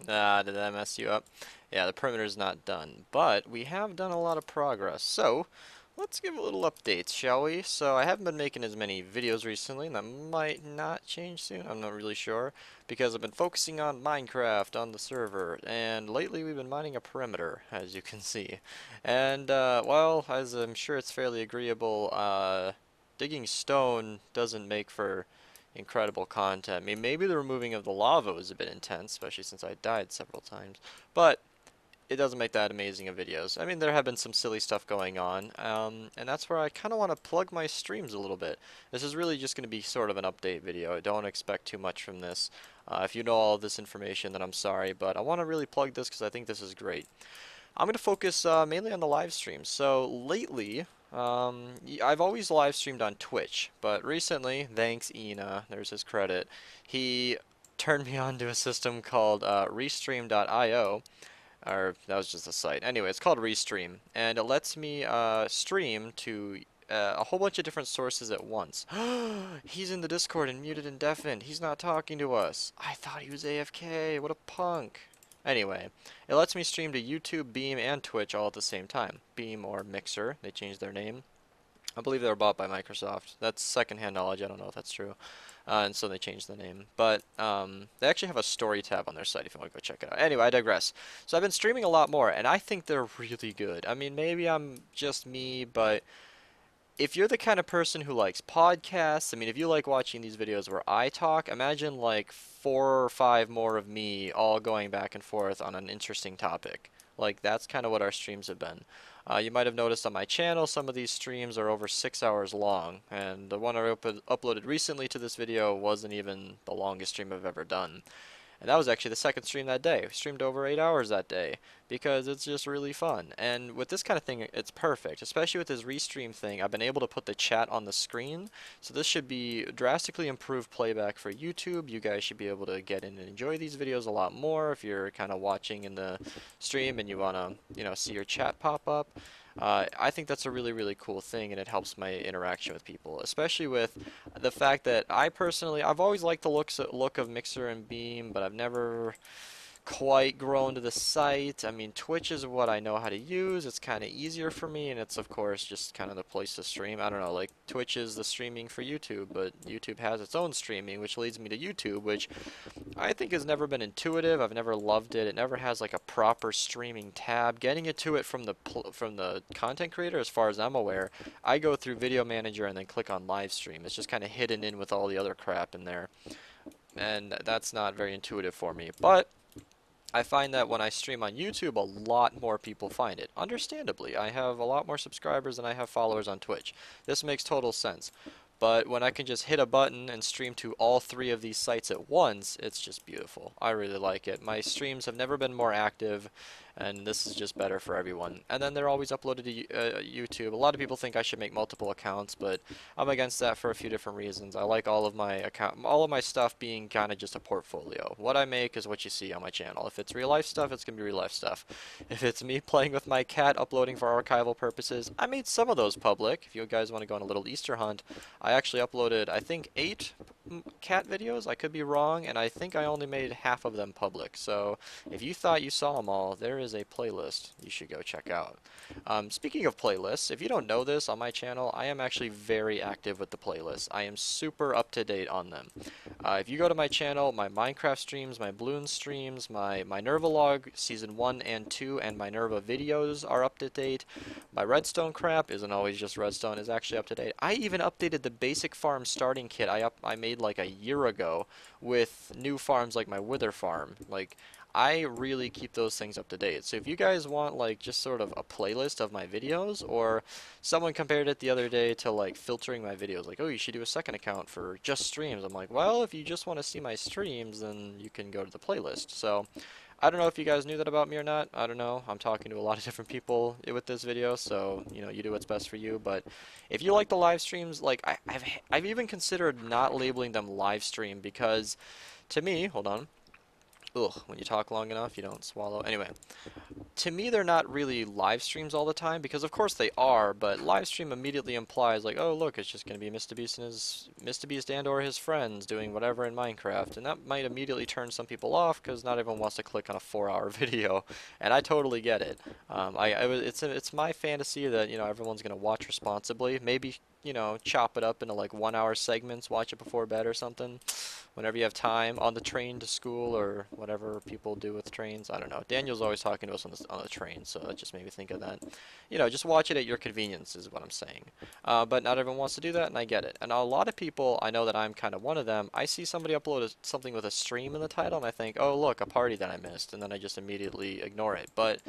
Ah, did that mess you up? Yeah, the perimeter's not done, but we have done a lot of progress. So, let's give a little updates, shall we? So, I haven't been making as many videos recently, and that might not change soon. I'm not really sure, because I've been focusing on Minecraft on the server, and lately we've been mining a perimeter, as you can see. And, well, as I'm sure it's fairly agreeable, digging stone doesn't make for incredible content. I mean, maybe the removing of the lava was a bit intense, especially since I died several times, but it doesn't make that amazing of videos. I mean, there have been some silly stuff going on, and that's where I kind of want to plug my streams a little bit. This is really just going to be sort of an update video. I don't expect too much from this. If you know all of this information, then I'm sorry, but I want to really plug this because I think this is great. I'm going to focus mainly on the live streams. So lately, I've always live streamed on Twitch, but recently, thanks Ina, there's his credit, he turned me on to a system called Restream.io, or that was just a site. Anyway, it's called Restream, and it lets me stream to a whole bunch of different sources at once. He's in the Discord and muted and deafened. He's not talking to us. I thought he was AFK. What a punk. Anyway, it lets me stream to YouTube, Beam, and Twitch all at the same time. Beam or Mixer, they changed their name. I believe they were bought by Microsoft. That's secondhand knowledge. I don't know if that's true. And so they changed the name. But they actually have a story tab on their site if you want to go check it out. Anyway, I digress. So I've been streaming a lot more, and I think they're really good. I mean, maybe I'm just me, but if you're the kind of person who likes podcasts, I mean, if you like watching these videos where I talk, imagine like 4 or 5 more of me all going back and forth on an interesting topic. Like, that's kind of what our streams have been. You might have noticed on my channel, some of these streams are over 6 hours long, and the one I uploaded recently to this video wasn't even the longest stream I've ever done. And that was actually the second stream that day. We streamed over 8 hours that day because it's just really fun. And with this kind of thing, it's perfect. Especially with this restream thing, I've been able to put the chat on the screen. So this should be drastically improved playback for YouTube. You guys should be able to get in and enjoy these videos a lot more if you're kind of watching in the stream and you want to, see your chat pop up. I think that's a really, really cool thing, and it helps my interaction with people, especially with the fact that I've always liked the look of Mixer and Beam, but I've never quite grown to the site. I mean, Twitch is what I know how to use. It's kind of easier for me, and it's of course just kind of the place to stream. I don't know, like Twitch is the streaming for YouTube, but YouTube has its own streaming, which leads me to YouTube, which I think has never been intuitive. I've never loved it. It never has like a proper streaming tab. Getting it to it from the content creator, as far as I'm aware, I go through Video Manager and then click on live stream. It's just kind of hidden in with all the other crap in there, and that's not very intuitive for me. But I find that when I stream on YouTube, a lot more people find it. Understandably, I have a lot more subscribers than I have followers on Twitch. This makes total sense. But when I can just hit a button and stream to all 3 of these sites at once, it's just beautiful. I really like it. My streams have never been more active, and this is just better for everyone. And then they're always uploaded to YouTube. A lot of people think I should make multiple accounts, but I'm against that for a few different reasons. I like all of my stuff being kind of just a portfolio. What I make is what you see on my channel. If it's real life stuff, it's gonna be real life stuff. If it's me playing with my cat, uploading for archival purposes, I made some of those public. If you guys want to go on a little Easter hunt, I actually uploaded, I think, 8 cat videos. I could be wrong, and I think I only made half of them public. So if you thought you saw them all, there is a playlist you should go check out. Speaking of playlists, if you don't know this, on my channel, I am actually very active with the playlists. I am super up to date on them. If you go to my channel, my Minecraft streams, my Bloons streams, my Minerva log, Season 1 and 2, and Minerva videos are up to date. My Redstone crap isn't always just Redstone, is actually up to date. I even updated the basic farm starting kit I made like a year ago with new farms like my Wither farm. Like, I really keep those things up to date. So if you guys want like just sort of a playlist of my videos, or someone compared it the other day to like filtering my videos, like, oh, you should do a second account for just streams. I'm like, well, if you just want to see my streams, then you can go to the playlist. So I don't know if you guys knew that about me or not. I don't know. I'm talking to a lot of different people with this video, so you do what's best for you. But if you like the live streams, like I've even considered not labeling them live stream, because to me, hold on, ugh, when you talk long enough, you don't swallow. Anyway, to me, they're not really live streams all the time because, of course, they are. But live stream immediately implies like, oh, look, it's just gonna be Mr. Beast and/or his friends doing whatever in Minecraft, and that might immediately turn some people off because not everyone wants to click on a 4-hour video, and I totally get it. It's my fantasy that everyone's gonna watch responsibly. Maybe chop it up into like 1-hour segments, watch it before bed or something whenever you have time on the train to school or whatever people do with trains. I don't know. Daniel's always talking to us on the train, so that just made me think of that. Just watch it at your convenience is what I'm saying. But not everyone wants to do that, and I get it. And a lot of people, I know that I'm kind of one of them. I see somebody upload something with a stream in the title, and I think, oh look, a party that I missed, and then I just immediately ignore it. But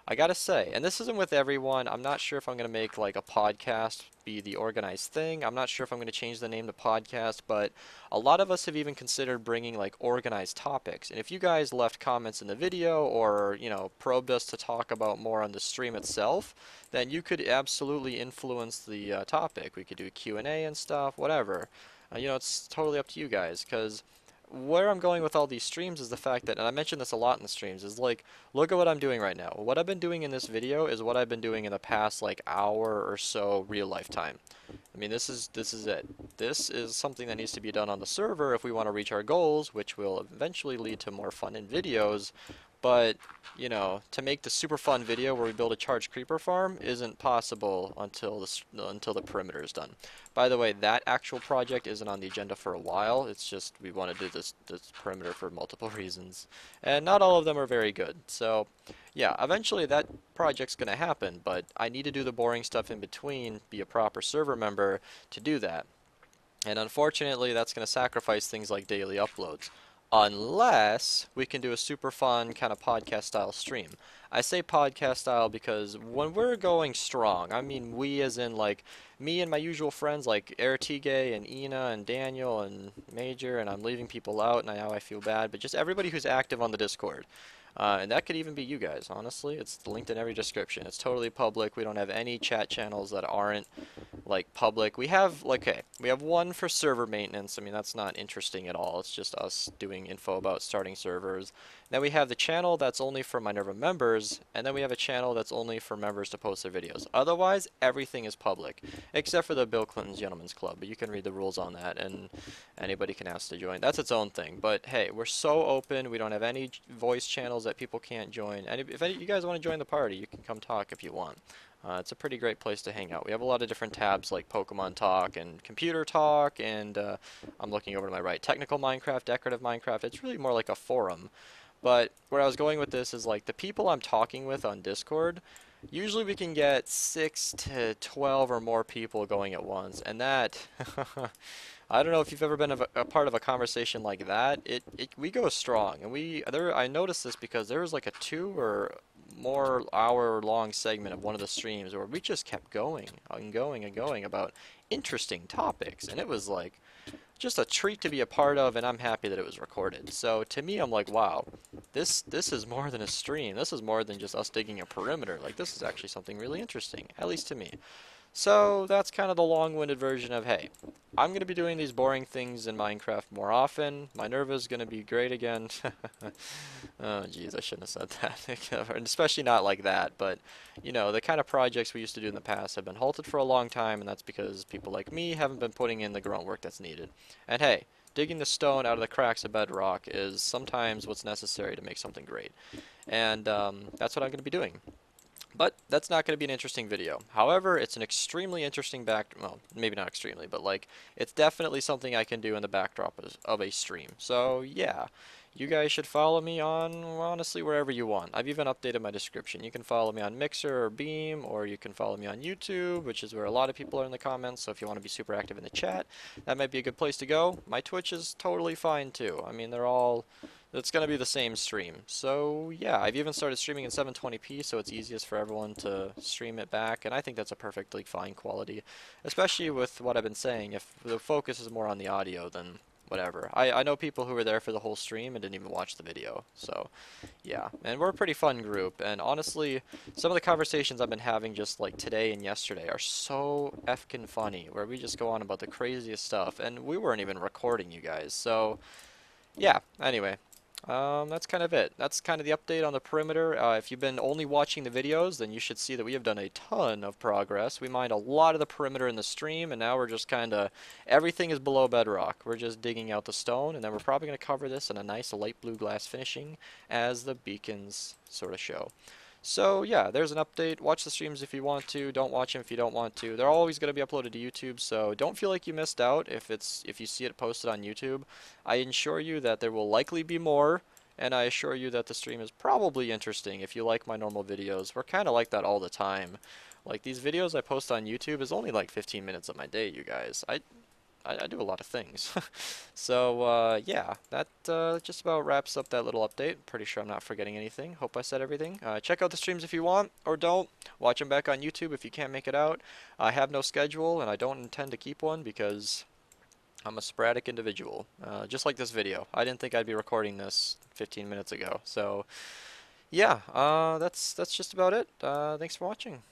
I gotta say, and this isn't with everyone, I'm not sure if I'm gonna make like a podcast be the organized thing. I'm not sure if I'm gonna change the name to podcast, but a lot of us have even considered bringing like organized topics. And if you guys left comments in the video or, probed us to talk about more on the stream itself, then you could absolutely influence the topic. We could do Q&A and stuff, whatever. It's totally up to you guys, because where I'm going with all these streams is the fact that, and I mentioned this a lot in the streams, is like, look at what I'm doing right now. What I've been doing in this video is what I've been doing in the past like hour or so real life time. I mean, this is it. This is something that needs to be done on the server if we want to reach our goals, which will eventually lead to more fun in videos. But, to make the super fun video where we build a charged creeper farm isn't possible until the perimeter is done. By the way, that actual project isn't on the agenda for a while. It's just we want to do this perimeter for multiple reasons. And not all of them are very good. So, yeah, eventually that project's going to happen, but I need to do the boring stuff in between, be a proper server member to do that. And unfortunately, that's going to sacrifice things like daily uploads. Unless we can do a super fun kind of podcast style stream. I say podcast style because when we're going strong, I mean we as in like me and my usual friends like Eritige and Ina and Daniel and Major, and I'm leaving people out and now I feel bad, but just everybody who's active on the Discord. And that could even be you guys, honestly. It's linked in every description. It's totally public. We don't have any chat channels that aren't like public. We have like, okay, we have one for server maintenance. I mean, that's not interesting at all. It's just us doing info about starting servers. Then we have the channel that's only for Minerva members, and then we have a channel that's only for members to post their videos. Otherwise, everything is public, except for the Bill Clinton's Gentlemen's Club, but you can read the rules on that, and anybody can ask to join. That's its own thing, but hey, we're so open. We don't have any voice channels that people can't join. And if you guys want to join the party, you can come talk if you want. It's a pretty great place to hang out. We have a lot of different tabs like Pokemon Talk and Computer Talk, and I'm looking over to my right, Technical Minecraft, Decorative Minecraft. It's really more like a forum. But where I was going with this is like the people I'm talking with on Discord, usually we can get 6 to 12 or more people going at once, and that I don't know if you've ever been a part of a conversation like that. We go strong, and I noticed this because there was like a 2 or more hour long segment of one of the streams where we just kept going and going and going about interesting topics, and it was like just a treat to be a part of, and I'm happy that it was recorded. So to me, I'm like, wow, this is more than a stream. This is more than just us digging a perimeter. Like, this is actually something really interesting, at least to me. So that's kind of the long-winded version of, hey, I'm going to be doing these boring things in Minecraft more often. Minerva's going to be great again. Oh, jeez, I shouldn't have said that. And especially not like that. But, the kind of projects we used to do in the past have been halted for a long time, and that's because people like me haven't been putting in the grunt work that's needed. And hey, digging the stone out of the cracks of bedrock is sometimes what's necessary to make something great. And that's what I'm going to be doing. But that's not going to be an interesting video. However, it's an extremely interesting well, maybe not extremely, but like, it's definitely something I can do in the backdrop of a stream. So yeah, you guys should follow me on, honestly, wherever you want. I've even updated my description. You can follow me on Mixer or Beam, or you can follow me on YouTube, which is where a lot of people are in the comments, so if you want to be super active in the chat, that might be a good place to go. My Twitch is totally fine too. I mean, it's going to be the same stream. So yeah, I've even started streaming in 720p, so it's easiest for everyone to stream it back, and I think that's a perfectly fine quality, especially with what I've been saying. If the focus is more on the audio, then whatever. I know people who were there for the whole stream and didn't even watch the video, so yeah. And we're a pretty fun group, and honestly, some of the conversations I've been having just like today and yesterday are so effkin' funny, where we just go on about the craziest stuff, and we weren't even recording, you guys, so yeah, anyway. That's kind of it. That's kind of the update on the perimeter. If you've been only watching the videos, then you should see that we have done a ton of progress. We mined a lot of the perimeter in the stream, and now we're just kind of, everything is below bedrock. We're just digging out the stone, and then we're probably going to cover this in a nice light blue glass finishing, as the beacons sort of show. So yeah, there's an update. Watch the streams if you want to. Don't watch them if you don't want to. They're always going to be uploaded to YouTube, so don't feel like you missed out if you see it posted on YouTube. I assure you that there will likely be more, and I assure you that the stream is probably interesting if you like my normal videos. We're kind of like that all the time. Like these videos I post on YouTube is only like 15 minutes of my day, you guys. I do a lot of things. So, yeah, that just about wraps up that little update. Pretty sure I'm not forgetting anything. Hope I said everything. Check out the streams if you want, or don't. Watch them back on YouTube if you can't make it out. I have no schedule, and I don't intend to keep one because I'm a sporadic individual. Just like this video. I didn't think I'd be recording this 15 minutes ago. So, yeah, that's just about it. Thanks for watching.